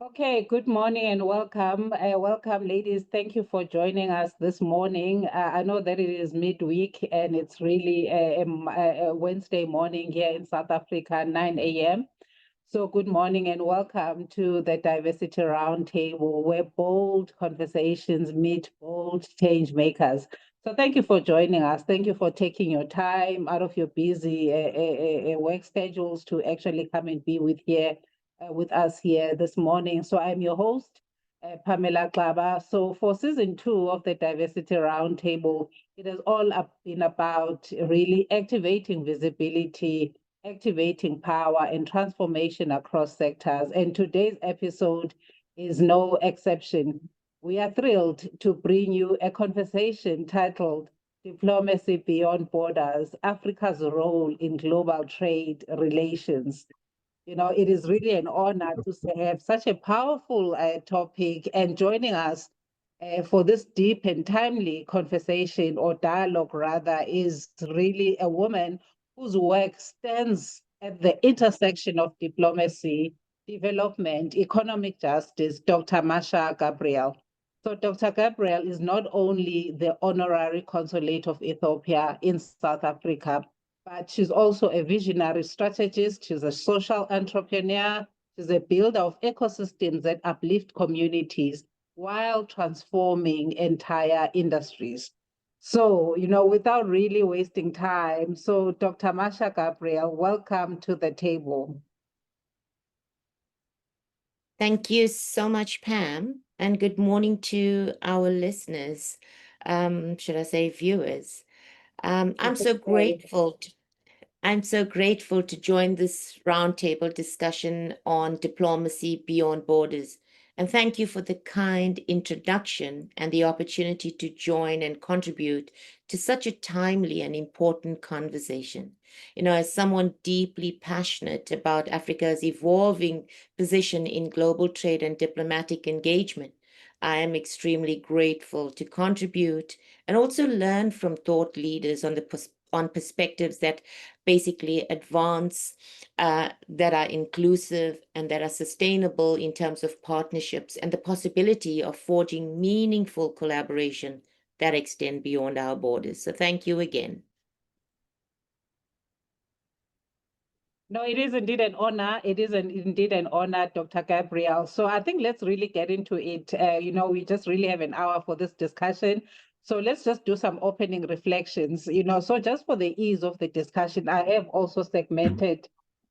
Okay, good morning and welcome. Welcome, ladies. Thank you for joining us this morning. I know that it is midweek and it's really a Wednesday morning here in South Africa, 9 a.m. So good morning and welcome to the Diversity Roundtable, where bold conversations meet bold change makers. So thank you for joining us. Thank you for taking your time out of your busy work schedules to actually come and be with us here this morning. So I'm your host, Pamela Klaba. So for season 2 of the Diversity Roundtable, it has all been about really activating visibility, activating power and transformation across sectors. And today's episode is no exception. We are thrilled to bring you a conversation titled Diplomacy Beyond Borders, Africa's Role in Global Trade Relations. You know, it is really an honor to have such a powerful topic, and joining us for this deep and timely conversation or dialogue, rather, is really a woman whose work stands at the intersection of diplomacy, development, economic justice, Dr. Marsha Gabriel. So Dr. Gabriel is not only the Honorary Consulate of Ethiopia in South Africa, but she's also a visionary strategist. She's a social entrepreneur. She's a builder of ecosystems that uplift communities while transforming entire industries. So, without really wasting time, so Dr. Marsha Gabriel, welcome to the table. Thank you so much, Pam, and good morning to our listeners, should I say viewers. I'm so grateful to join this roundtable discussion on diplomacy beyond borders. And thank you for the kind introduction and the opportunity to join and contribute to such a timely and important conversation. As someone deeply passionate about Africa's evolving position in global trade and diplomatic engagement, I am extremely grateful to contribute and also learn from thought leaders on perspectives that basically advance, that are inclusive and that are sustainable in terms of partnerships and the possibility of forging meaningful collaboration that extend beyond our borders. So thank you again. No, it is indeed an honor. It is indeed an honor, Dr. Gabriel. So I think let's really get into it. We just really have an hour for this discussion. So let's just do some opening reflections. So just for the ease of the discussion, I have also segmented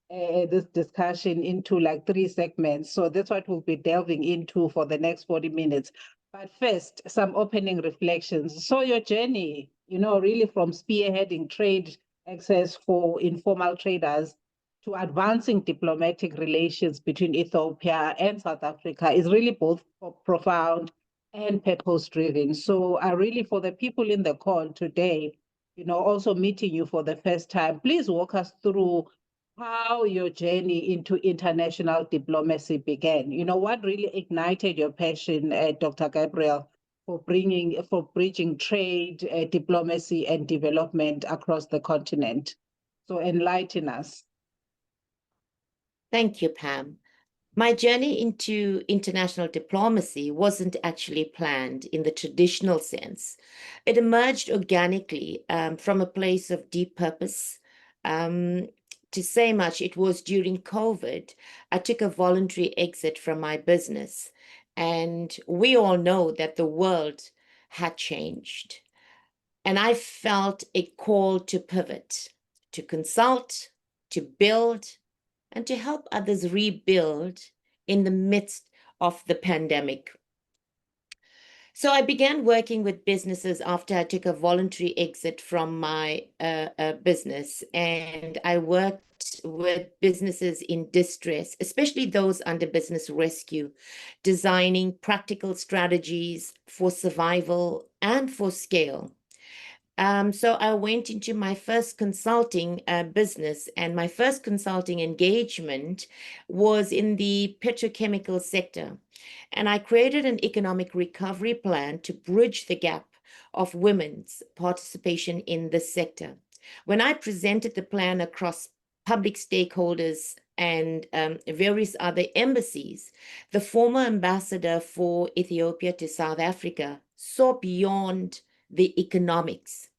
this discussion into like 3 segments. So that's what we'll be delving into for the next 40 minutes. But first, some opening reflections. So your journey, really from spearheading trade access for informal traders to advancing diplomatic relations between Ethiopia and South Africa is really both profound and purpose-driven. So really, for the people in the call today, also meeting you for the first time, please walk us through how your journey into international diplomacy began. What really ignited your passion, Dr. Gabriel, for bridging trade, diplomacy, and development across the continent. So enlighten us. Thank you, Pam. My journey into international diplomacy wasn't actually planned in the traditional sense. It emerged organically from a place of deep purpose. To say much, it was during COVID, I took a voluntary exit from my business. And we all know that the world had changed. And I felt a call to pivot, to consult, to build, and to help others rebuild in the midst of the pandemic. So I began working with businesses after I took a voluntary exit from my business, and I worked with businesses in distress, especially those under business rescue, designing practical strategies for survival and for scale. So I went into my first consulting business, and my first consulting engagement was in the petrochemical sector. And I created an economic recovery plan to bridge the gap of women's participation in this sector. When I presented the plan across public stakeholders and various other embassies, the former ambassador for Ethiopia to South Africa saw beyond the economics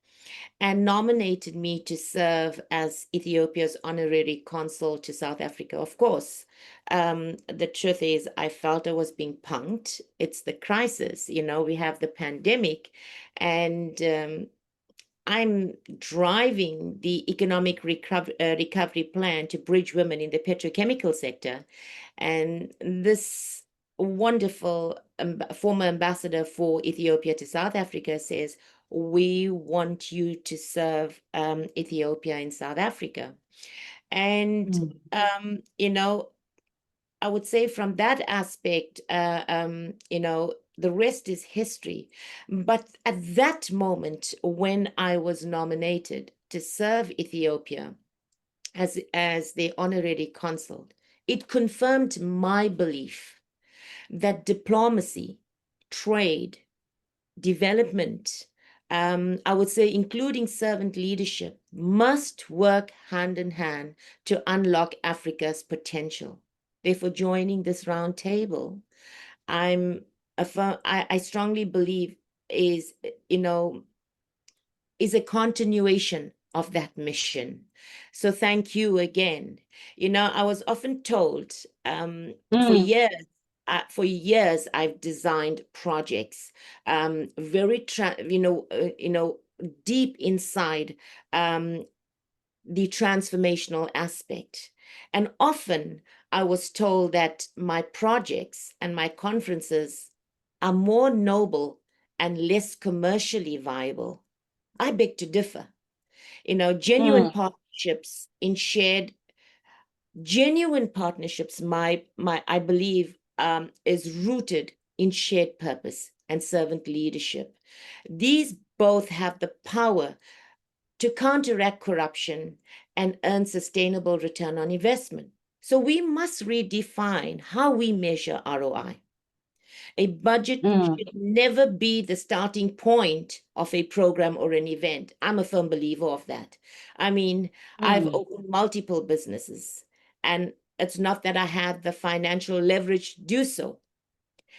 and nominated me to serve as Ethiopia's honorary consul to South Africa. Of course, the truth is, I felt I was being punked. It's the crisis, we have the pandemic, and I'm driving the economic recovery plan to bridge women in the petrochemical sector. And this wonderful former ambassador for Ethiopia to South Africa says, we want you to serve Ethiopia in South Africa. And, I would say from that aspect, the rest is history. But at that moment, when I was nominated to serve Ethiopia as the honorary consul, it confirmed my belief that diplomacy, trade, development, I would say including servant leadership, must work hand in hand to unlock Africa's potential. Therefore, joining this roundtable, I strongly believe is a continuation of that mission. So thank you again. I was often told for years I've designed projects very deep inside the transformational aspect. And often I was told that my projects and my conferences are more noble and less commercially viable. I beg to differ. Genuine partnerships I believe, is rooted in shared purpose and servant leadership. These both have the power to counteract corruption and earn sustainable return on investment. So we must redefine how we measure ROI. A budget should never be the starting point of a program or an event. I'm a firm believer of that. I mean, I've opened multiple businesses, and it's not that I had the financial leverage to do so.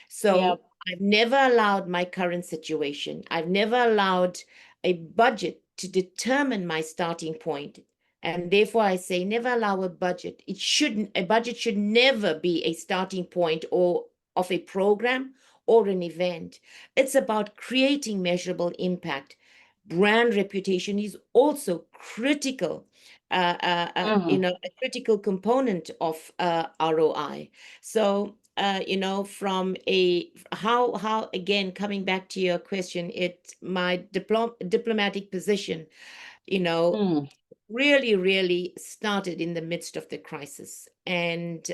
So I've never allowed my current situation. I've never allowed a budget to determine my starting point. And therefore I say never allow a budget. A budget should never be a starting point or of a program or an event. It's about creating measurable impact. Brand reputation is also critical, a critical component of ROI. So, from how again, coming back to your question, my diplomatic position, really started in the midst of the crisis, and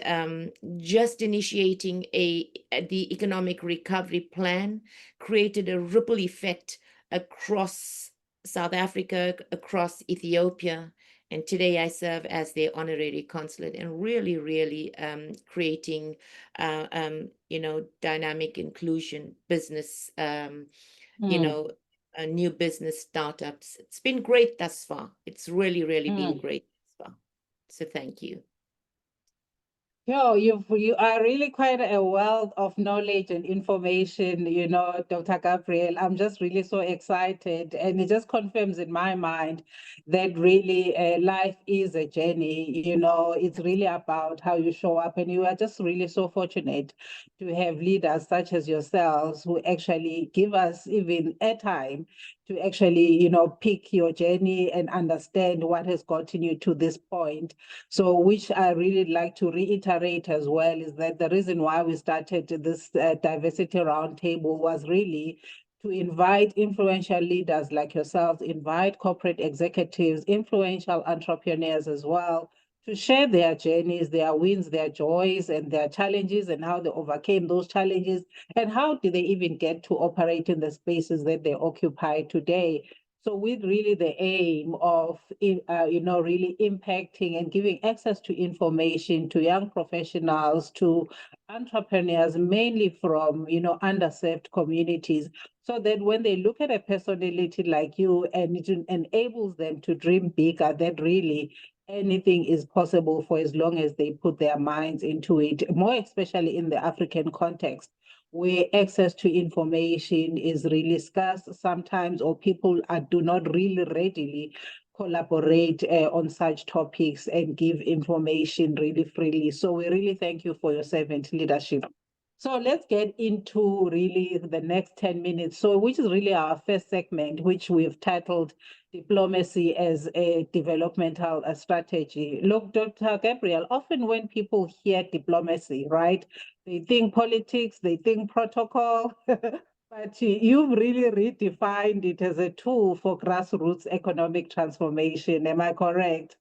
just initiating the economic recovery plan created a ripple effect across South Africa, across Ethiopia, and today I serve as their honorary consulate, and really creating dynamic inclusion business, new business startups. It's been great thus far. It's really been great thus far. So thank you. You are really quite a wealth of knowledge and information, Dr. Gabriel. I'm just really so excited, and it just confirms in my mind that really life is a journey. It's really about how you show up, and you are just really so fortunate to have leaders such as yourselves who actually give us even airtime to actually, pick your journey and understand what has gotten you to this point. So, which I really like to reiterate as well, is that the reason why we started this diversity roundtable was really to invite influential leaders like yourselves, invite corporate executives, influential entrepreneurs as well, to share their journeys, their wins, their joys, and their challenges, and how they overcame those challenges, and how did they even get to operate in the spaces that they occupy today. So with really the aim of, really impacting and giving access to information to young professionals, to entrepreneurs, mainly from, underserved communities, so that when they look at a personality like you, and it enables them to dream bigger, that really anything is possible for as long as they put their minds into it, more especially in the African context, where access to information is really scarce sometimes, or people do not really readily collaborate on such topics and give information really freely. So we really thank you for your servant leadership. So let's get into really the next 10 minutes. So, which is really our first segment, which we've titled Diplomacy as a Developmental Strategy. Look, Dr. Gabriel, often when people hear diplomacy, right, they think politics, they think protocol, but you've really redefined it as a tool for grassroots economic transformation. Am I correct?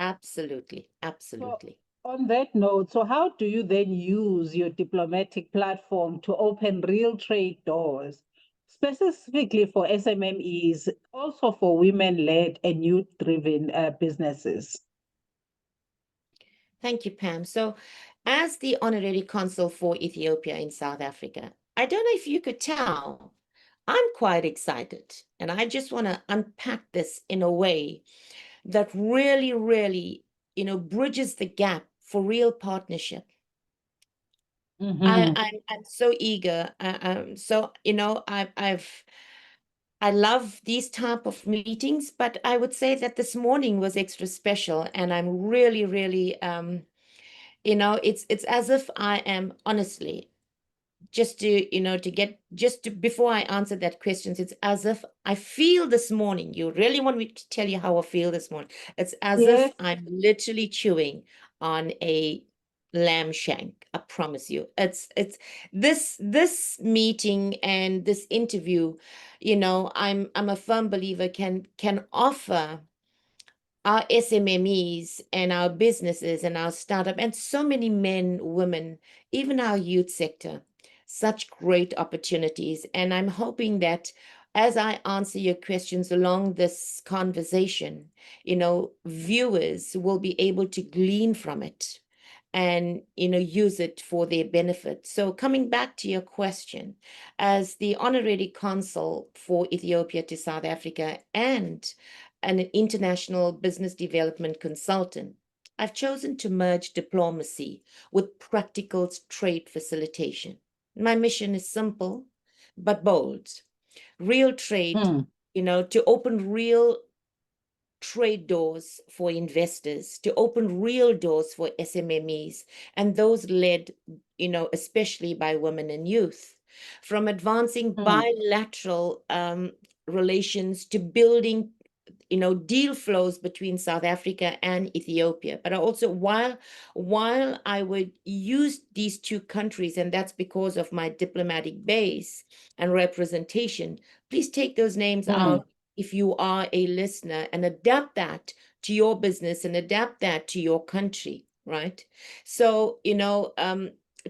Absolutely, So, absolutely. on that note, so how do you then use your diplomatic platform to open real trade doors, specifically for SMMEs, also for women-led and youth-driven businesses? Thank you, Pam. So, as the Honorary Consul for Ethiopia in South Africa, I don't know if you could tell, I'm quite excited. And I just want to unpack this in a way that really, really, bridges the gap for real partnership. Mm-hmm. I'm so eager. So, I love these type of meetings, but I would say that this morning was extra special, and I'm really, really, it's as if I am honestly just to before I answer that question, it's as if I feel this morning. You really want me to tell you how I feel this morning? It's as if Yes. I'm literally chewing on a lamb shank. I promise you. It's this meeting and this interview, I'm a firm believer can offer our SMMEs and our businesses and our startup and so many men, women, even our youth sector, such great opportunities. And I'm hoping that as I answer your questions along this conversation, viewers will be able to glean from it and use it for their benefit. So coming back to your question, as the honorary consul for Ethiopia to South Africa and an international business development consultant, I've chosen to merge diplomacy with practical trade facilitation. My mission is simple but bold. Real trade, Mm, to open real trade doors for investors, to open real doors for SMMEs, and those led, especially by women and youth, from advancing mm, bilateral relations to building deal flows between South Africa and Ethiopia. But also while I would use these two countries, and that's because of my diplomatic base and representation, please take those names mm, out if you are a listener and adapt that to your business and adapt that to your country, right? So,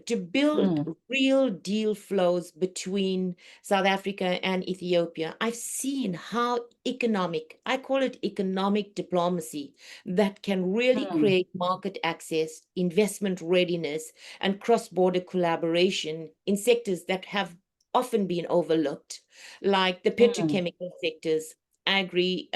to build mm, real deal flows between South Africa and Ethiopia, I've seen how I call it economic diplomacy, that can really mm, create market access, investment readiness, and cross-border collaboration in sectors that have often been overlooked, like the mm, petrochemical sectors, agri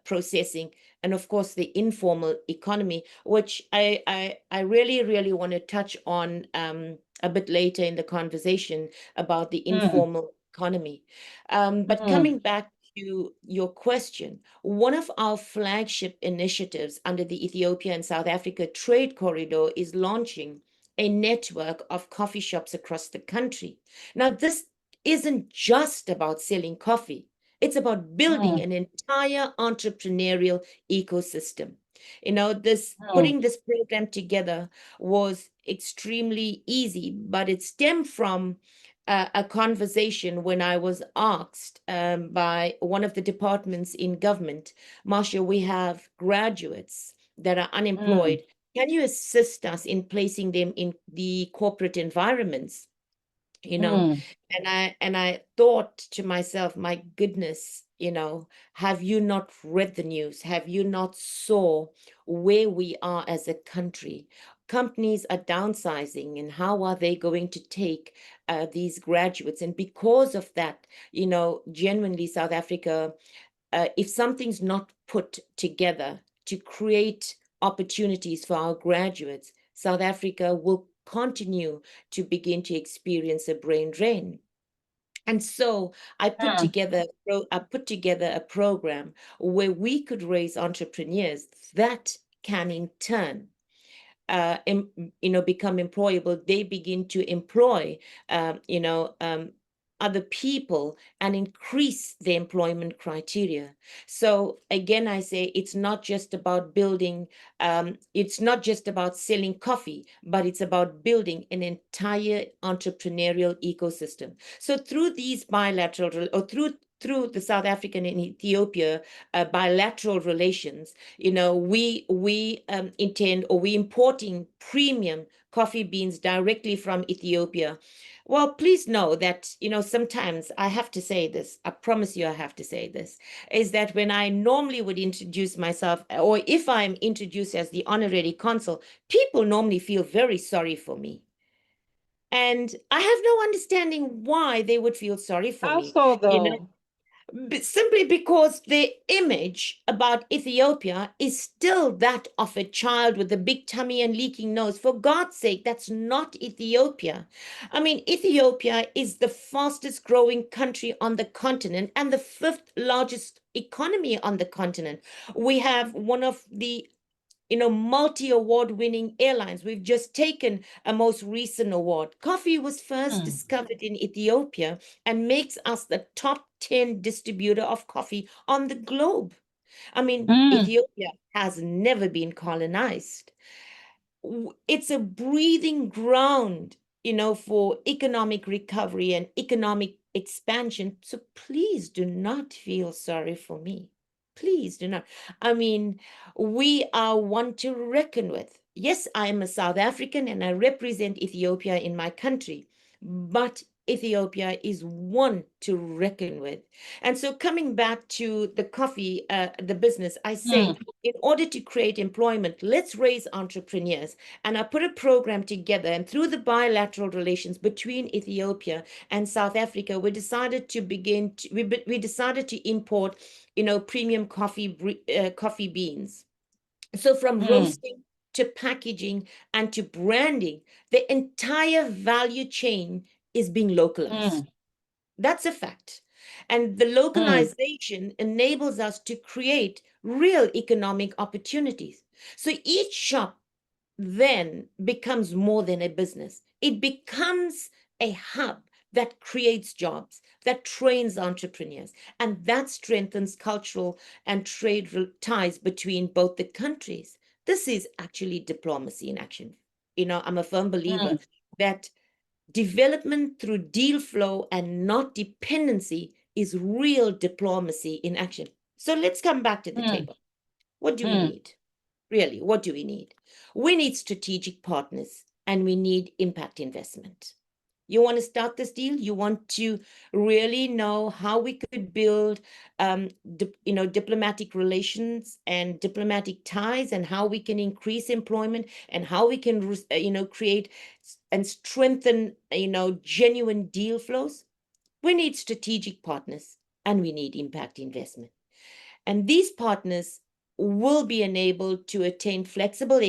processing, and of course the informal economy, which I really, really want to touch on a bit later in the conversation about the mm, informal economy. But mm, coming back to your question, one of our flagship initiatives under the Ethiopia and South Africa Trade Corridor is launching a network of coffee shops across the country. Now, this isn't just about selling coffee. It's about building mm, an entire entrepreneurial ecosystem. This mm, putting this program together was extremely easy, but it stemmed from a conversation when I was asked by one of the departments in government, Marsha, we have graduates that are mm, unemployed. Can you assist us in placing them in the corporate environments? you know mm, and I thought to myself, my goodness, have you not read the news? Have you not saw where we are as a country? Companies are downsizing, and how are they going to take these graduates? And because of that, genuinely South Africa, if something's not put together, to create opportunities for our graduates, South Africa will continue to begin to experience a brain drain. And so I put together a program where we could raise entrepreneurs that can in turn become employable. They begin to employ other people and increase the employment criteria. So again, I say it's not just about building, it's not just about selling coffee, but it's about building an entire entrepreneurial ecosystem. So through these bilateral, or through the South African and Ethiopia bilateral relations, we intend, or we importing premium coffee beans directly from Ethiopia. Well, please know that, sometimes I have to say this, I promise you I have to say this, is that when I normally would introduce myself, or if I'm introduced as the honorary consul, people normally feel very sorry for me. And I have no understanding why they would feel sorry for How me. so, You know, though? simply because the image about Ethiopia is still that of a child with a big tummy and leaking nose. For God's sake, that's not Ethiopia. I mean, Ethiopia is the fastest growing country on the continent and the fifth largest economy on the continent. We have one of the multi-award winning airlines. We've just taken a most recent award. Coffee was first discovered in Ethiopia and makes us the top 10 distributor of coffee on the globe. I mean, Ethiopia has never been colonized. It's a breathing ground, for economic recovery and economic expansion. So please do not feel sorry for me. Please do not. I mean, we are one to reckon with. Yes, I am a South African and I represent Ethiopia in my country, but Ethiopia is one to reckon with. And so, coming back to the coffee, the business, I say, in order to create employment, let's raise entrepreneurs. And I put a program together, and through the bilateral relations between Ethiopia and South Africa, we decided to we decided to import, premium coffee beans. So from roasting to packaging and to branding, the entire value chain is being localized. That's a fact. And the localization enables us to create real economic opportunities. So each shop then becomes more than a business. It becomes a hub that creates jobs, that trains entrepreneurs, and that strengthens cultural and trade ties between both the countries. This is actually diplomacy in action. I'm a firm believer that development through deal flow and not dependency is real diplomacy in action. So let's come back to the table. What do we need? Really, what do we need? We need strategic partners and we need impact investment. You want to start this deal? You want to really know how we could build, diplomatic relations and diplomatic ties, and how we can increase employment, and how we can, create and strengthen, genuine deal flows. We need strategic partners and we need impact investment. And these partners will be enabled to attain flexible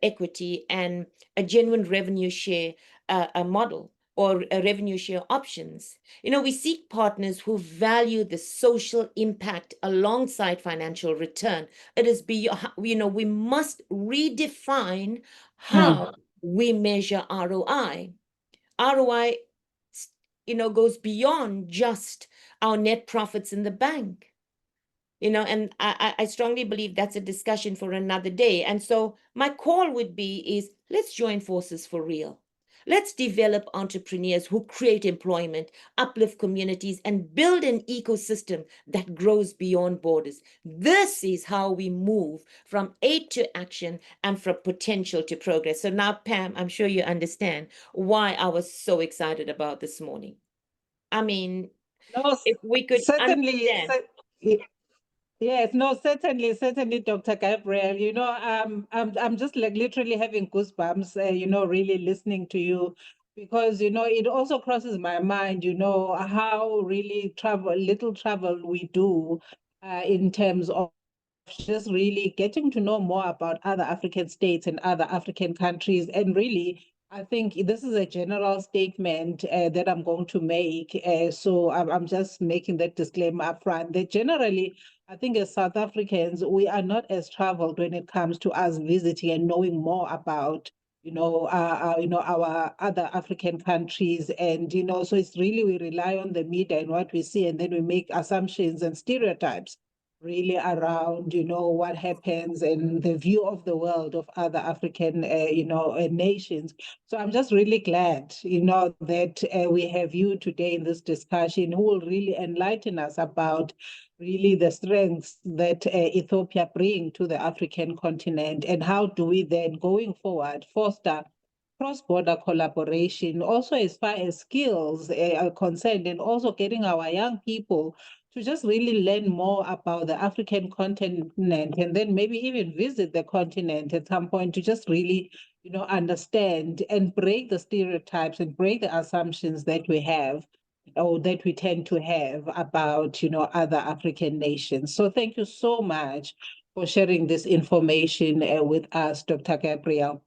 equity and a genuine revenue share a model, or a revenue share options. We seek partners who value the social impact alongside financial return. It is beyond, we must redefine how we measure ROI. ROI, goes beyond just our net profits in the bank. And I strongly believe that's a discussion for another day. And so my call would be is, let's join forces for real. Let's develop entrepreneurs who create employment, uplift communities, and build an ecosystem that grows beyond borders. This is how we move from aid to action and from potential to progress. So now, Pam, I'm sure you understand why I was so excited about this morning. I mean, No, if we could certainly. understand. Yes, no, certainly, Dr. Gabriel. I'm just like literally having goosebumps, really listening to you, because, it also crosses my mind, how really little travel we do in terms of just really getting to know more about other African states and other African countries. And really, I think this is a general statement that I'm going to make. So I'm just making that disclaimer up front that generally, I think as South Africans, we are not as traveled when it comes to us visiting and knowing more about our other African countries. And, so it's really, we rely on the media and what we see, and then we make assumptions and stereotypes really around, what happens and the view of the world of other African, nations. So I'm just really glad, that we have you today in this discussion who will really enlighten us about really the strengths that Ethiopia bring to the African continent, and how do we then, going forward, foster cross-border collaboration, also as far as skills are concerned, and also getting our young people to just really learn more about the African continent, and then maybe even visit the continent at some point to just really, understand and break the stereotypes and break the assumptions that we have or that we tend to have about, other African nations. So thank you so much for sharing this information with us, Dr. Gabriel.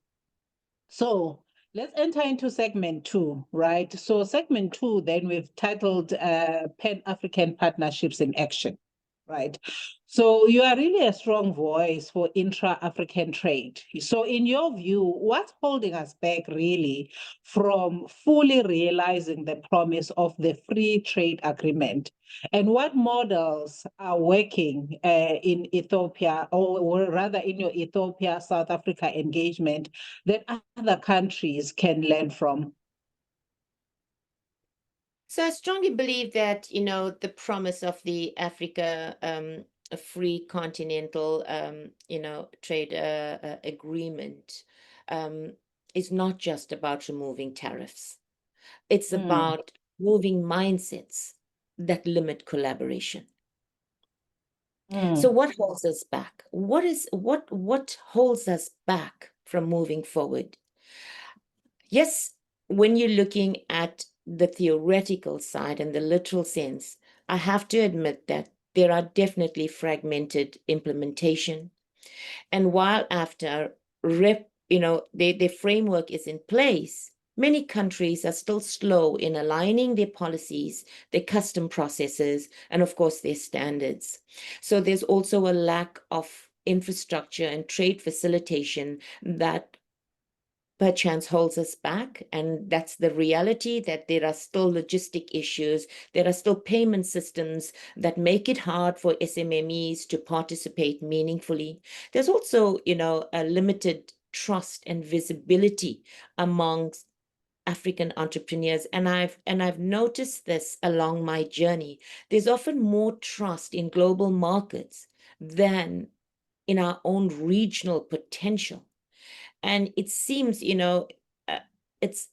So let's enter into segment 2, right? So segment 2, then we've titled Pan-African Partnerships in Action, right? So you are really a strong voice for intra-African trade. So in your view, what's holding us back really from fully realizing the promise of the free trade agreement? And what models are working in Ethiopia, or rather in your Ethiopia-South Africa engagement, that other countries can learn from? So I strongly believe that, the promise of the Africa a free continental, trade agreement is not just about removing tariffs. It's Mm, about moving mindsets that limit collaboration. So mm, what holds us back? What holds us back from moving forward? Yes, when you're looking at the theoretical side and the literal sense, I have to admit that there are definitely fragmented implementation. And while after their framework is in place, many countries are still slow in aligning their policies, their custom processes, and of course their standards. So there's also a lack of infrastructure and trade facilitation that perchance holds us back. And that's the reality, that there are still logistic issues. There are still payment systems that make it hard for SMMEs to participate meaningfully. There's also, a limited trust and visibility amongst African entrepreneurs. And I've noticed this along my journey. There's often more trust in global markets than in our own regional potential. And it seems, it's,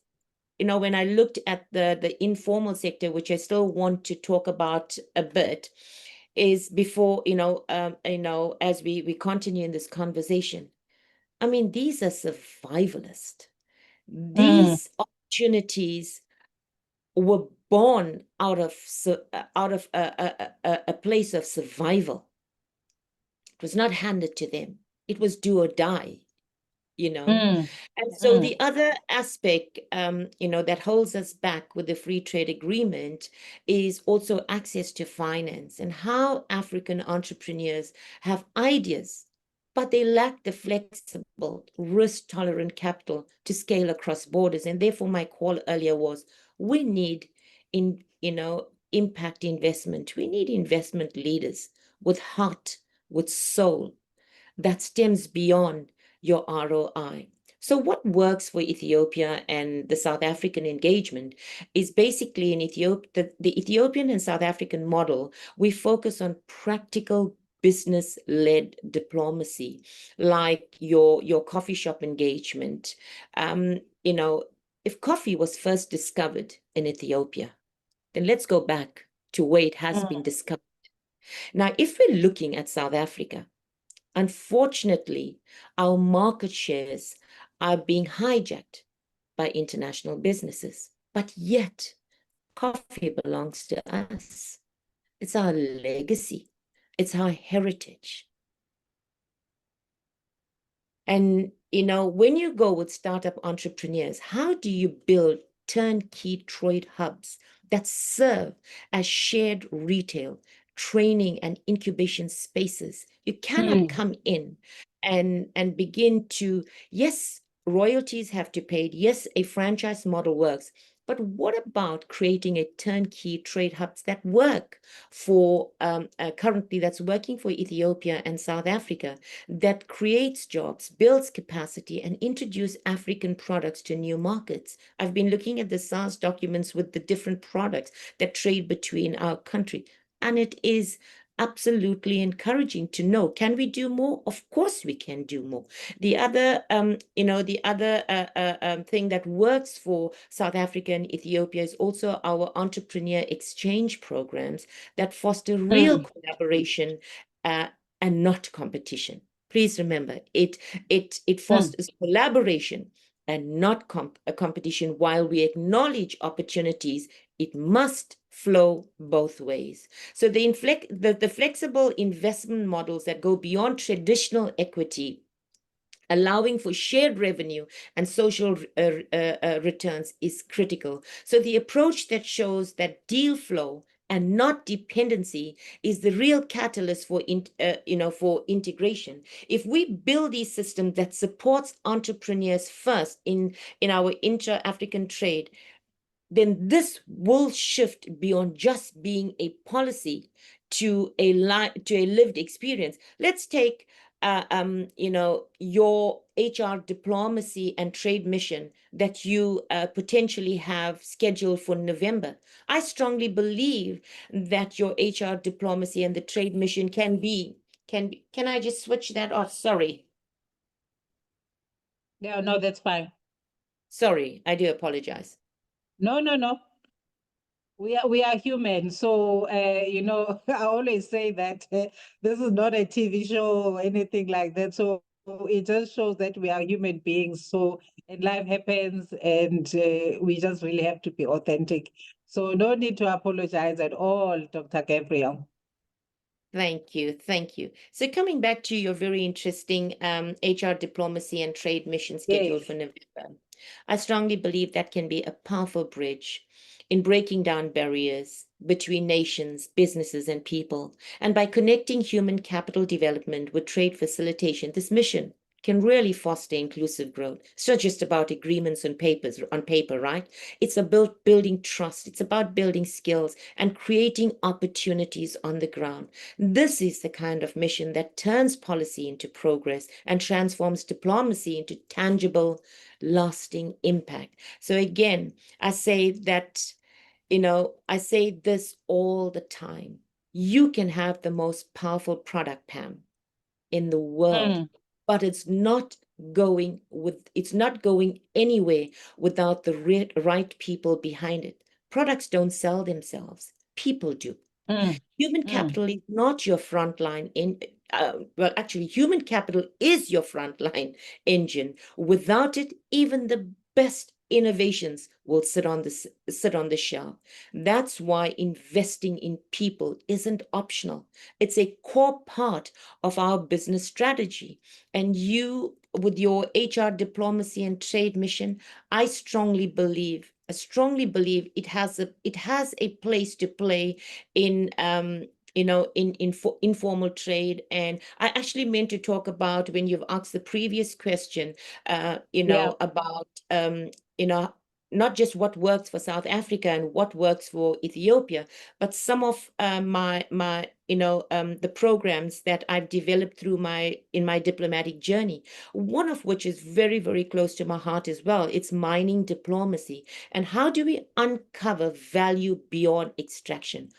when I looked at the informal sector, which I still want to talk about a bit, is before, as we continue in this conversation, I mean, these are survivalists. mm, These opportunities were born out of a place of survival. It was not handed to them. It was do or die. mm, And so mm, the other aspect, that holds us back with the free trade agreement is also access to finance, and how African entrepreneurs have ideas, but they lack the flexible, risk-tolerant capital to scale across borders. And therefore, my call earlier was, we need impact investment. We need investment leaders with heart, with soul, that stems beyond your ROI. So what works for Ethiopia and the South African engagement is basically in Ethiopia, the Ethiopian and South African model, we focus on practical business-led diplomacy, like your coffee shop engagement. If coffee was first discovered in Ethiopia, then let's go back to where it has been mm, discovered. Now, if we're looking at South Africa, unfortunately, our market shares are being hijacked by international businesses. But yet, coffee belongs to us. It's our legacy. It's our heritage. And, when you go with startup entrepreneurs, how do you build turnkey trade hubs that serve as shared retail, training, and incubation spaces? You cannot Mm, come in and begin to, yes, royalties have to pay. Yes, a franchise model works. But what about creating a turnkey trade hubs that work for currently that's working for Ethiopia and South Africa, that creates jobs, builds capacity, and introduce African products to new markets? I've been looking at the SAST documents with the different products that trade between our country, and it is absolutely encouraging to know, can we do more? Of course we can do more. The other thing that works for South Africa and Ethiopia is also our entrepreneur exchange programs that foster real mm, collaboration and not competition. Please remember, it mm, fosters collaboration and not a competition. While we acknowledge opportunities, it must flow both ways. So the flexible investment models that go beyond traditional equity, allowing for shared revenue and social returns, is critical. So the approach that shows that deal flow and not dependency is the real catalyst for for integration. If we build these systems that supports entrepreneurs first in our intra-African trade, then this will shift beyond just being a policy to a lived experience. Let's take your HR diplomacy and trade mission that you potentially have scheduled for November. I strongly believe that your HR diplomacy and the trade mission can I just switch that off? yeah, no, that's fine. Sorry, I do apologize. No, no, no. We are human. So, I always say that this is not a TV show or anything like that. So it just shows that we are human beings. So, and life happens, and we just really have to be authentic. So no need to apologize at all, Dr. Gabriel. Thank you. Thank you. So coming back to your very interesting HR diplomacy and trade mission scheduled Yes. for November, I strongly believe that can be a powerful bridge in breaking down barriers between nations, businesses, and people. And by connecting human capital development with trade facilitation, this mission can really foster inclusive growth. It's not just about agreements on paper, right? It's about building trust. It's about building skills and creating opportunities on the ground. This is the kind of mission that turns policy into progress and transforms diplomacy into tangible, lasting impact. So again, I say that, I say this all the time. You can have the most powerful product, Pam, in the world, Mm, but it's not going anywhere without the right people behind it. Products don't sell themselves. People do. mm, Human mm, capital is not your frontline well, actually, human capital is your frontline engine. Without it, even the best innovations will sit on the shelf. That's why investing in people isn't optional. It's a core part of our business strategy. And you, with your HR diplomacy and trade mission, I strongly believe it has a place to play in informal trade. And I actually meant to talk about, when you've asked the previous question, yeah. about you know not just what works for South Africa and what works for Ethiopia, but some of the programs that I've developed in my diplomatic journey. One of which is very, very close to my heart as well. It's mining diplomacy. And how do we uncover value beyond extraction?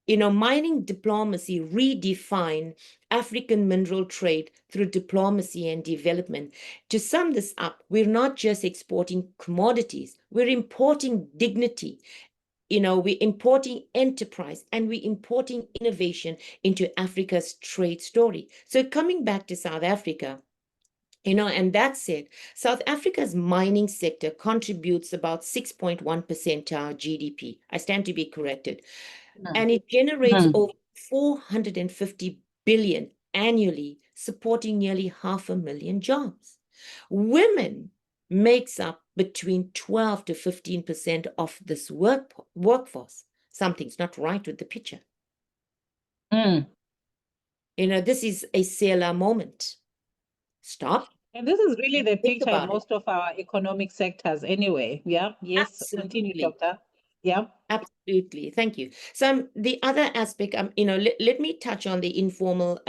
Mining diplomacy redefine African mineral trade through diplomacy and development. To sum this up, we're not just exporting commodities, we're importing dignity. We're importing enterprise, and we're importing innovation into Africa's trade story. So coming back to South Africa, and that's it. South Africa's mining sector contributes about 6.1% to our GDP. I stand to be corrected. Mm, And it generates mm, over 450 billion annually supporting nearly 500,000 jobs. Women makes up between 12 to 15% of this workforce. Something's not right with the picture. Mm. This is a sailor moment. Stop. And this is really the Think picture in about it. most of our economic sectors anyway. Yeah. Yes. Continue, Absolutely. doctor. Yeah. Absolutely. Thank you. So the other aspect, let me touch on the informal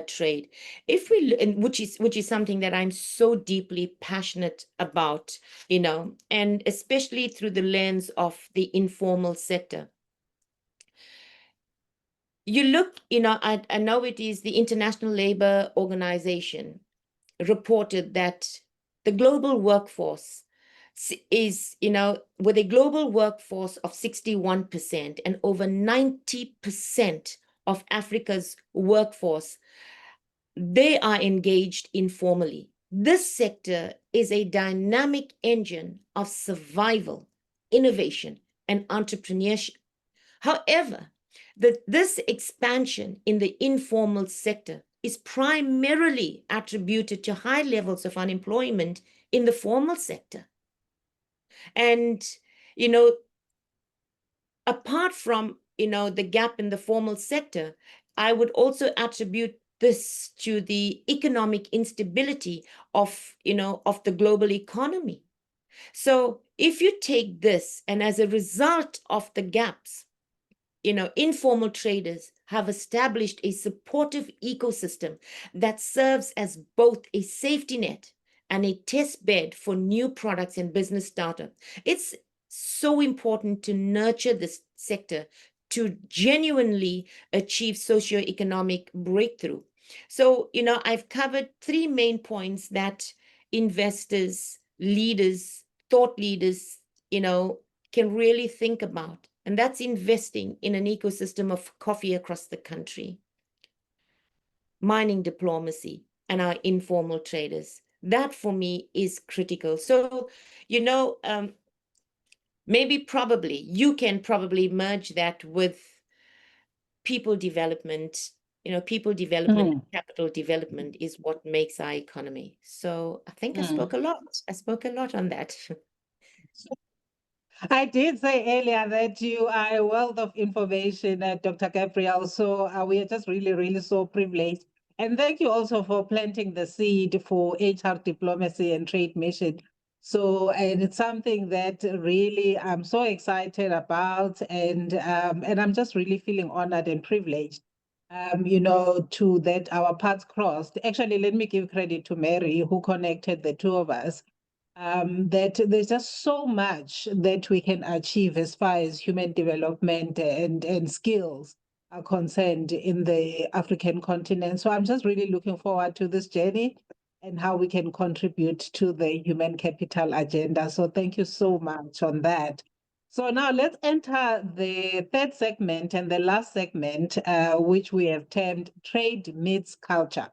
trade. If we, which is something that I'm so deeply passionate about, and especially through the lens of the informal sector. You look, I know it is the International Labour Organization reported that the global workforce is, with a global workforce of 61% and over 90% of Africa's workforce, they are engaged informally. This sector is a dynamic engine of survival, innovation, and entrepreneurship. However, this expansion in the informal sector is primarily attributed to high levels of unemployment in the formal sector. And, apart from, the gap in the formal sector, I would also attribute this to the economic instability of, of the global economy. So if you take this, and as a result of the gaps, informal traders have established a supportive ecosystem that serves as both a safety net and a test bed for new products and business startups. It's so important to nurture this sector to genuinely achieve socioeconomic breakthrough. So, I've covered three main points that investors, leaders, thought leaders, can really think about. And that's investing in an ecosystem of coffee across the country, mining diplomacy, and our informal traders. That for me is critical. So, probably you can probably merge that with people development. People development, capital development is what makes our economy. So I think I spoke a lot. I spoke a lot on that. I did say earlier that you are a wealth of information, Dr. Gabriel. So we are just really, really so privileged. And thank you also for planting the seed for HR diplomacy and trade mission. So, and it's something that really I'm so excited about, and I'm just really feeling honored and privileged, to that our paths crossed. Actually, let me give credit to Mary who connected the two of us, that there's just so much that we can achieve as far as human development and skills are concerned in the African continent. So I'm just really looking forward to this journey and how we can contribute to the human capital agenda. So thank you so much on that. So now let's enter the third segment and the last segment, which we have termed Trade Meets Culture,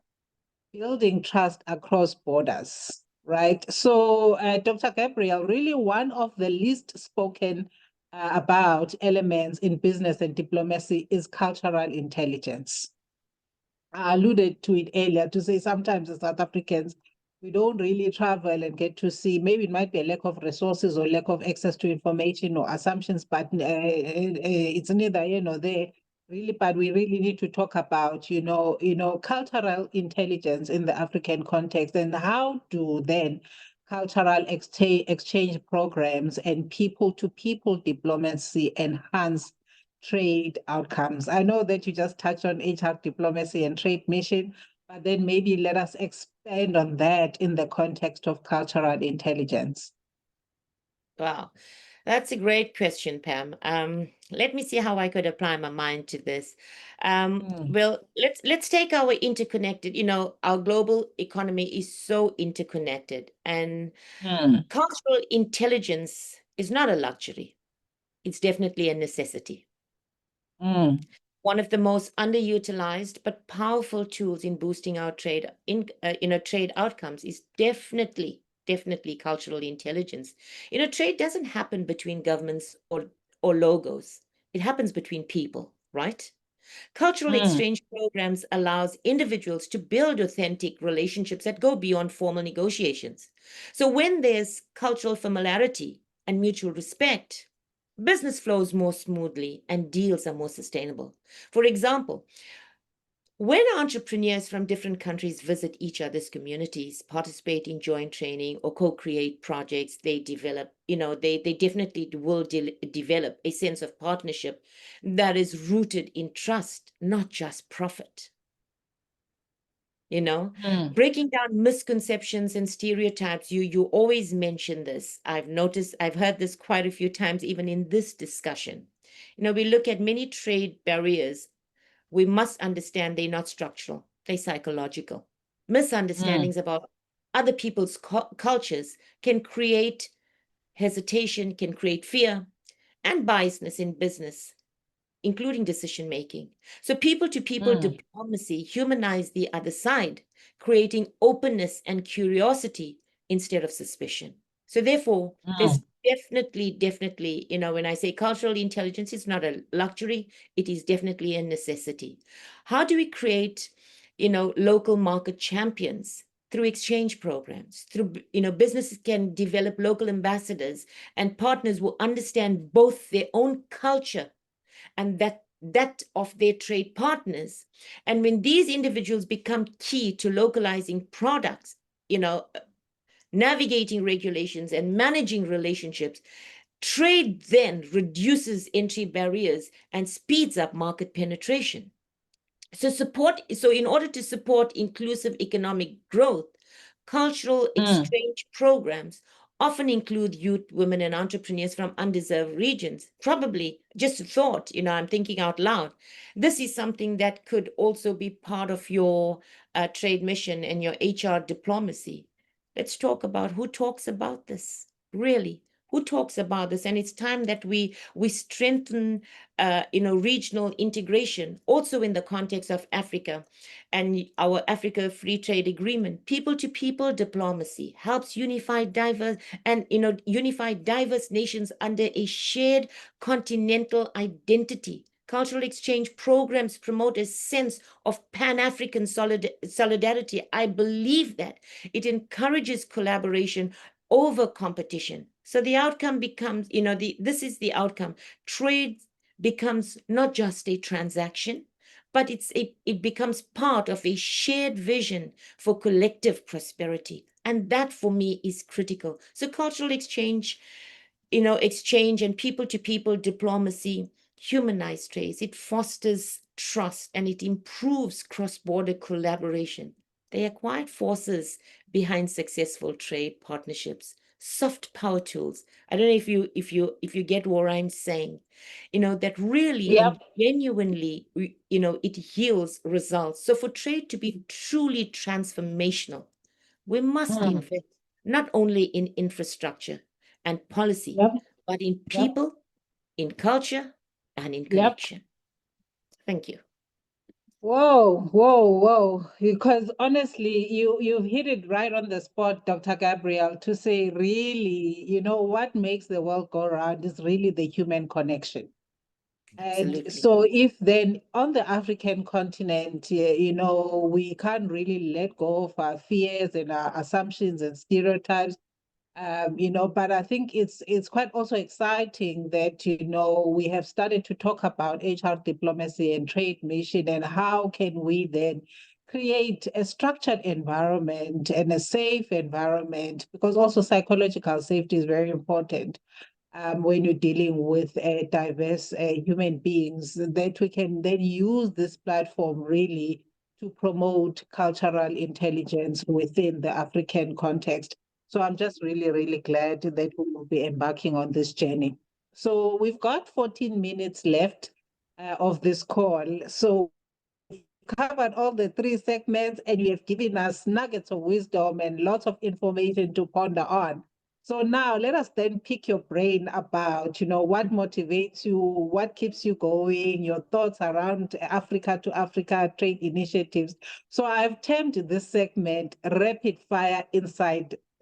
building trust across borders. Right. So, Dr. Gabriel, really one of the least spoken about elements in business and diplomacy is cultural intelligence. I alluded to it earlier to say sometimes as South Africans, we don't really travel and get to see, maybe it might be a lack of resources or lack of access to information or assumptions, but it's neither here nor there. Really, but we really need to talk about, cultural intelligence in the African context, and how do then cultural exchange programs and people-to-people diplomacy enhance trade outcomes. I know that you just touched on HR diplomacy and trade mission, but then maybe let us expand on that in the context of cultural intelligence. Wow. That's a great question, Pam. Let me see how I could apply my mind to this. Well, let's take our interconnected, our global economy is so interconnected, and cultural intelligence is not a luxury. It's definitely a necessity. One of the most underutilized but powerful tools in boosting our trade trade outcomes is definitely cultural intelligence. Trade doesn't happen between governments or logos. It happens between people, right? Cultural exchange programs allows individuals to build authentic relationships that go beyond formal negotiations. So when there's cultural familiarity and mutual respect, business flows more smoothly and deals are more sustainable. For example, when entrepreneurs from different countries visit each other's communities, participate in joint training or co-create projects, they develop, they definitely will develop a sense of partnership that is rooted in trust, not just profit. Breaking down misconceptions and stereotypes, you always mention this. I've heard this quite a few times, even in this discussion. We look at many trade barriers. We must understand they're not structural, they're psychological. Misunderstandings about other people's cultures can create hesitation, can create fear and biasness in business, including decision making. So people-to-people diplomacy humanize the other side, creating openness and curiosity instead of suspicion. So therefore, there's definitely, when I say cultural intelligence, it's not a luxury, it is definitely a necessity. How do we create, local market champions? Through exchange programs, through, businesses can develop local ambassadors and partners will understand both their own culture and that of their trade partners. And when these individuals become key to localizing products, navigating regulations and managing relationships, trade then reduces entry barriers and speeds up market penetration. So in order to support inclusive economic growth, cultural exchange programs often include youth, women, and entrepreneurs from underserved regions. Probably just a thought, I'm thinking out loud. This is something that could also be part of your trade mission and your HR diplomacy. Let's talk about who talks about this, really. Who talks about this? And it's time that we strengthen, regional integration, also in the context of Africa and our Africa Free Trade Agreement. People-to-people diplomacy helps unify diverse nations under a shared continental identity. Cultural exchange programs promote a sense of Pan-African solidarity. I believe that it encourages collaboration over competition. So the outcome becomes, this is the outcome. Trade becomes not just a transaction, but it becomes part of a shared vision for collective prosperity. And that for me is critical. So cultural exchange, exchange and people-to-people diplomacy humanize trade. It fosters trust and it improves cross-border collaboration. They are quiet forces behind successful trade partnerships. Soft power tools. I don't know if you get what I'm saying. That really and genuinely, it yields results. So for trade to be truly transformational, we must invest not only in infrastructure and policy, but in people, in culture, and in connection. Thank you. Whoa. Because honestly, you've hit it right on the spot, Dr. Gabriel, to say really, what makes the world go round is really the human connection. And Absolutely. so if then on the African continent, we can't really let go of our fears and our assumptions and stereotypes. But I think it's quite also exciting that, we have started to talk about HR diplomacy and trade mission and how can we then create a structured environment and a safe environment, because also psychological safety is very important when you're dealing with diverse human beings, that we can then use this platform really to promote cultural intelligence within the African context. So I'm just really, really glad that we will be embarking on this journey. So we've got 14 minutes left of this call. So covered all the three segments and you have given us nuggets of wisdom and lots of information to ponder on. So now let us then pick your brain about, what motivates you, what keeps you going, your thoughts around Africa to Africa trade initiatives. So I've termed this segment Rapid Fire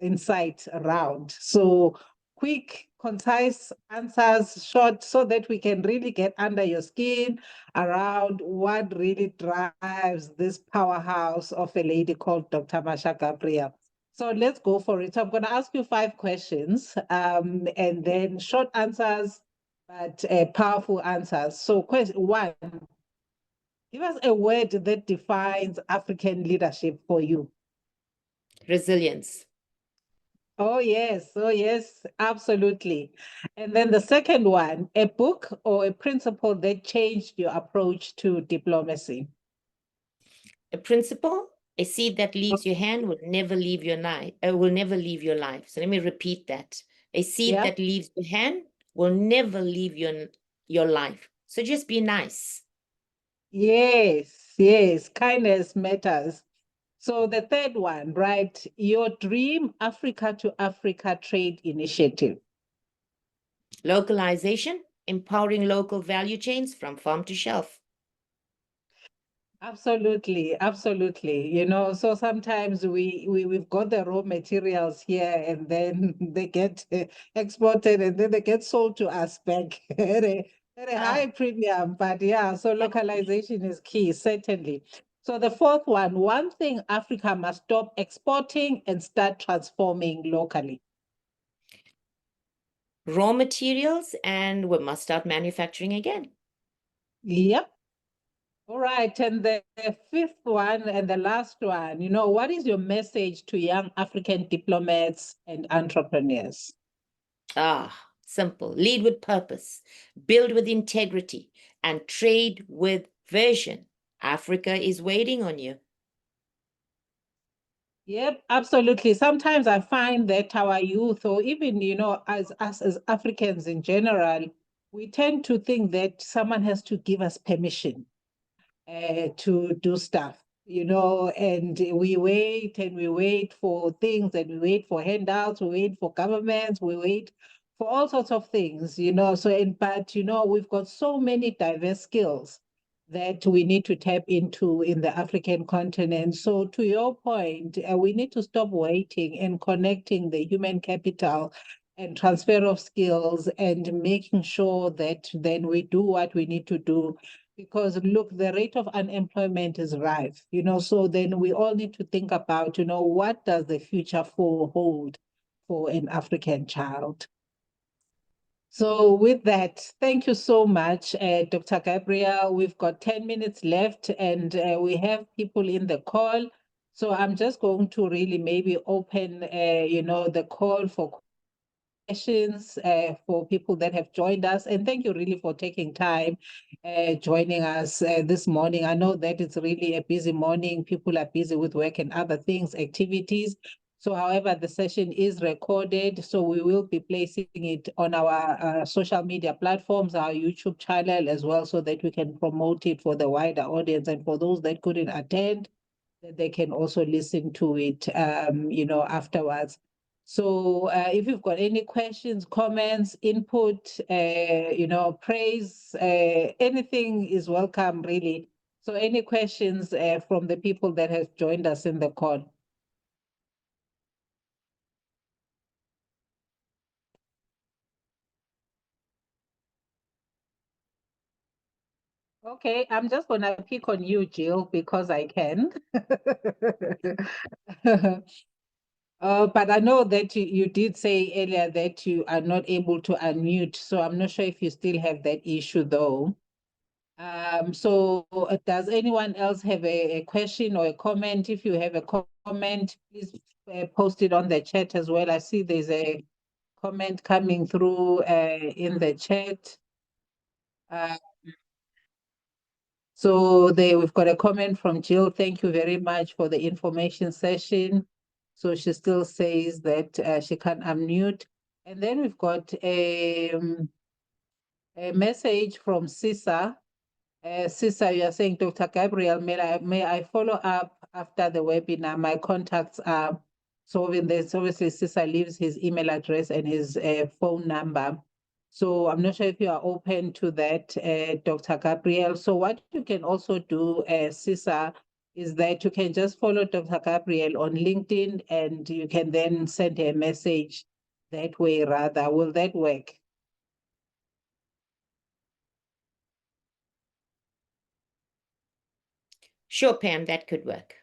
Insight Round. So quick concise answers, short, so that we can really get under your skin around what really drives this powerhouse of a lady called Dr. Marsha Gabriel. So let's go for it. So I'm going to ask you 5 questions, and then short answers, but powerful answers. So question 1, give us a word that defines African leadership for you. Resilience. Oh, yes, absolutely. And then the second one, a book or a principle that changed your approach to diplomacy. A principle, a seed that leaves your hand will never leave your life. So let me repeat that. A seed Yeah. that leaves your hand will never leave your life. So just be nice. Yes, kindness matters. So the third one, right? Your dream Africa to Africa trade initiative. Localization, empowering local value chains from farm to shelf. Absolutely. You know, so sometimes we've got the raw materials here and then they get exported and then they get sold to us back at a high premium. But yeah, so localization is key, certainly. So the fourth one thing Africa must stop exporting and start transforming locally. Raw materials, and we must start manufacturing again. Yep. All right. And the fifth one and the last one, you know, what is your message to young African diplomats and entrepreneurs? Simple. Lead with purpose, build with integrity, and trade with vision. Africa is waiting on you. Yep, absolutely. Sometimes I find that our youth, or even, you know, as us as Africans in general, we tend to think that someone has to give us permission to do stuff, you know, and we wait for things and we wait for handouts, we wait for governments, we wait for all sorts of things, you know. So, but, you know, we've got so many diverse skills that we need to tap into in the African continent. So, to your point, we need to stop waiting and connecting the human capital and transfer of skills and making sure that then we do what we need to do because look, the rate of unemployment is rife, you know, so then we all need to think about, you know, what does the future hold for an African child? So with that, thank you so much, Dr. Gabriel. We've got 10 minutes left and we have people in the call. So I'm just going to really maybe open, you know, the call for questions for people that have joined us. And thank you really for taking time joining us this morning. I know that it's really a busy morning. People are busy with work and other things, activities. So however, the session is recorded. So we will be placing it on our social media platforms, our YouTube channel as well, so that we can promote it for the wider audience. And for those that couldn't attend, that they can also listen to it, you know, afterwards. So if you've got any questions, comments, input, you know, praise, anything is welcome, really. So any questions from the people that have joined us in the call? Okay, I'm just going to pick on you, Jill, because I can. But I know that you did say earlier that you are not able to unmute, so I'm not sure if you still have that issue though. So does anyone else have a question or a comment? If you have a comment, please post it on the chat as well. I see there's a comment coming through in the chat. So we've got a comment from Jill. Thank you very much for the information session. So she still says that she can unmute. And then we've got a message from Sisa. Sisa, you are saying, Dr. Gabriel, may I follow up after the webinar? My contacts are, so in this, obviously Sisa leaves his email address and his phone number. So I'm not sure if you are open to that, Dr. Gabriel. So what you can also do, Sisa, is that you can just follow Dr. Gabriel on LinkedIn and you can then send a message that way rather. Will that work? Sure, Pam, that could work.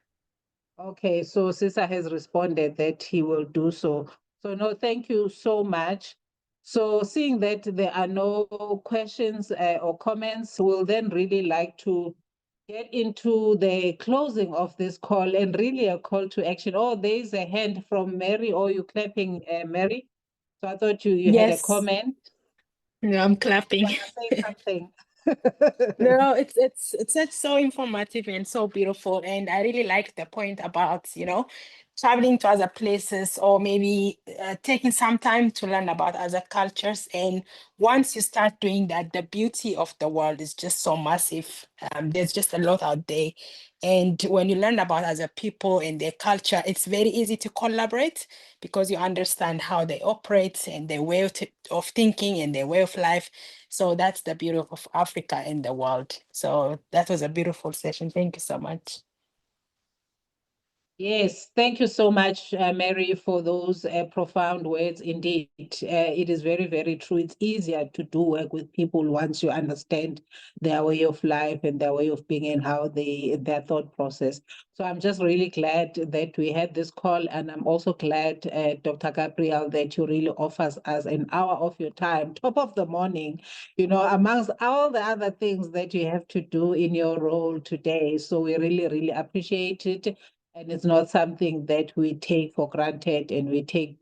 Okay, so Sisa has responded that he will do so. So no, thank you so much. So seeing that there are no questions or comments, we'll then really like to get into the closing of this call and really a call to action. Oh, there's a hand from Mary. Oh, you clapping, Mary? So I thought you had a Yes. comment. No, I'm clapping. Want to say something? No, it's so informative and so beautiful. And I really like the point about, traveling to other places or maybe taking some time to learn about other cultures. And once you start doing that, the beauty of the world is just so massive. There's just a lot out there. And when you learn about other people and their culture, it's very easy to collaborate because you understand how they operate and their way of thinking and their way of life. So that's the beauty of Africa and the world. So that was a beautiful session. Thank you so much. Yes, thank you so much, Mary, for those profound words. Indeed, it is very, very true. It's easier to do work with people once you understand their way of life and their way of being and how their thought process. So I'm just really glad that we had this call, and I'm also glad, Dr. Gabriel, that you really offers us an hour of your time, top of the morning, amongst all the other things that you have to do in your role today. So we really, really appreciate it. And it's not something that we take for granted and we take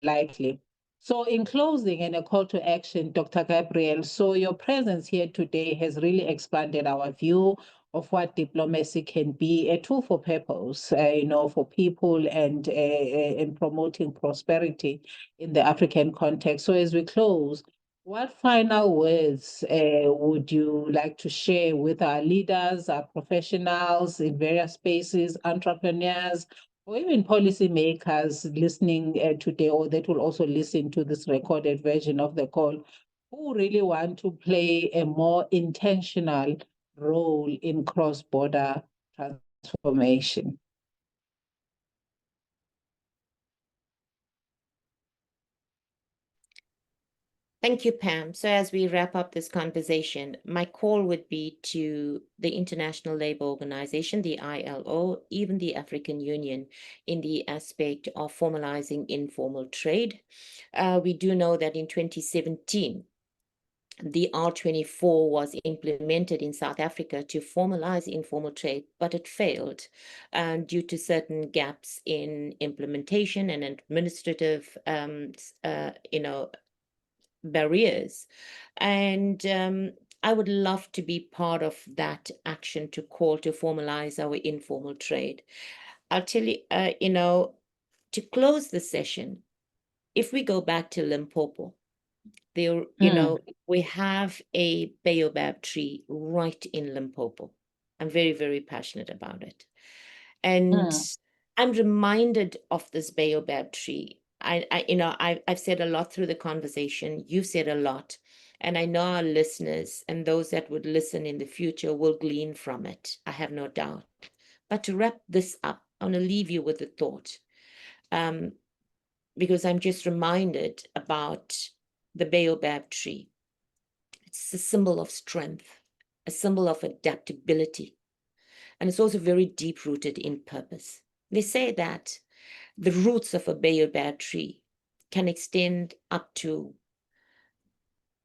lightly. So, in closing and a call to action, Dr. Gabriel, so your presence here today has really expanded our view of what diplomacy can be a tool for purpose, for people and in promoting prosperity in the African context. So, as we close, what final words would you like to share with our leaders, our professionals in various spaces, entrepreneurs, or even policymakers listening today, or that will also listen to this recorded version of the call, who really want to play a more intentional role in cross-border transformation? Thank you, Pam. So as we wrap up this conversation, my call would be to the International Labour Organization, the ILO, even the African Union, in the aspect of formalizing informal trade. We do know that in 2017, the R24 was implemented in South Africa to formalize informal trade, but it failed due to certain gaps in implementation and administrative, barriers. And I would love to be part of that action to call to formalize our informal trade. I'll tell you, to close the session, if we go back to Limpopo, there, we have a baobab tree right in Limpopo. I'm very, very passionate about it. And I'm reminded of this baobab tree. I've said a lot through the conversation. You've said a lot. And I know our listeners and those that would listen in the future will glean from it. I have no doubt. But to wrap this up, I want to leave you with a thought. Because I'm just reminded about the baobab tree. It's a symbol of strength, a symbol of adaptability. And it's also very deep-rooted in purpose. They say that the roots of a baobab tree can extend up to,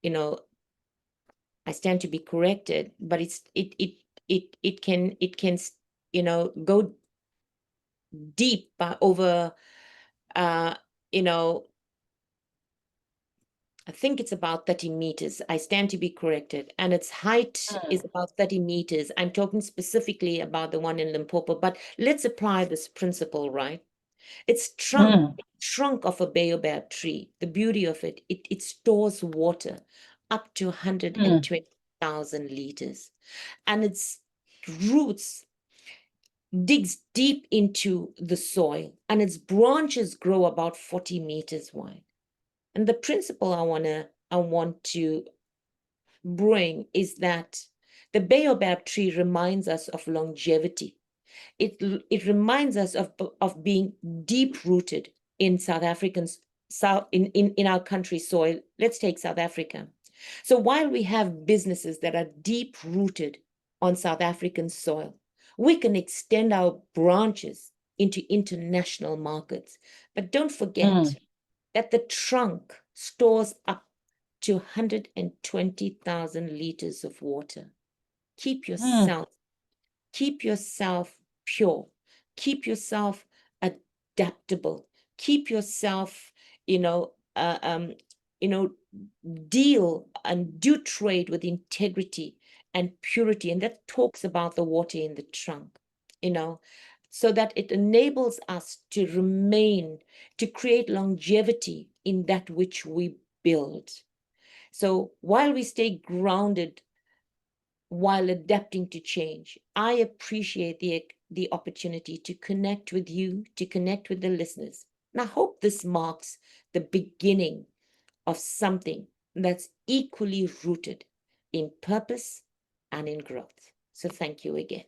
I stand to be corrected, but it can go deep over I think it's about 30 meters. I stand to be corrected. And its height is about 30 meters. I'm talking specifically about the one in Limpopo, but let's apply this principle, right? It's trunk of a baobab tree. The beauty of it, it stores water up to 120,000 liters. And its roots digs deep into the soil, and its branches grow about 40 meters wide. And the principle I want to bring is that the baobab tree reminds us of longevity. It reminds us of being deep rooted in South Africans' in our country's soil. Let's take South Africa. So while we have businesses that are deep rooted on South African soil, we can extend our branches into international markets. But don't forget that the trunk stores up to 120,000 liters of water. Keep yourself pure. Keep yourself adaptable. Keep yourself, deal and do trade with integrity and purity. And that talks about the water in the trunk, so that it enables us to remain, to create longevity in that which we build. So while we stay grounded, while adapting to change, I appreciate the opportunity to connect with you, to connect with the listeners. And I hope this marks the beginning of something that's equally rooted in purpose and in growth. So thank you again.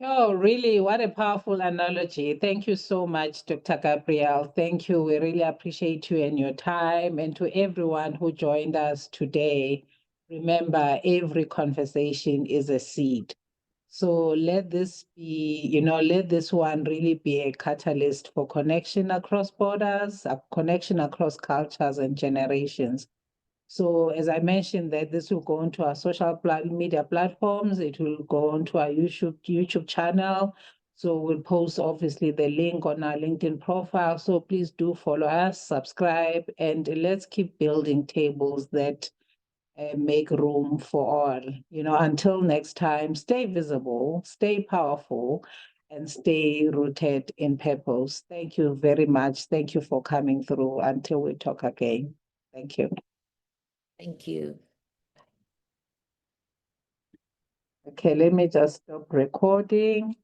Oh, really? What a powerful analogy. Thank you so much, Dr. Gabriel. Thank you. We really appreciate you and your time. And to everyone who joined us today, remember, every conversation is a seed. So let this be, let this one really be a catalyst for connection across borders, a connection across cultures and generations. So as I mentioned, that this will go onto our social media platforms. It will go onto our YouTube channel. So we'll post obviously the link on our LinkedIn profile. So please do follow us, subscribe, and let's keep building tables that make room for all. Until next time, stay visible, stay powerful, and stay rooted in purpose. Thank you very much. Thank you for coming through. Until we talk again. Thank you. Thank you. Okay, let me just stop recording.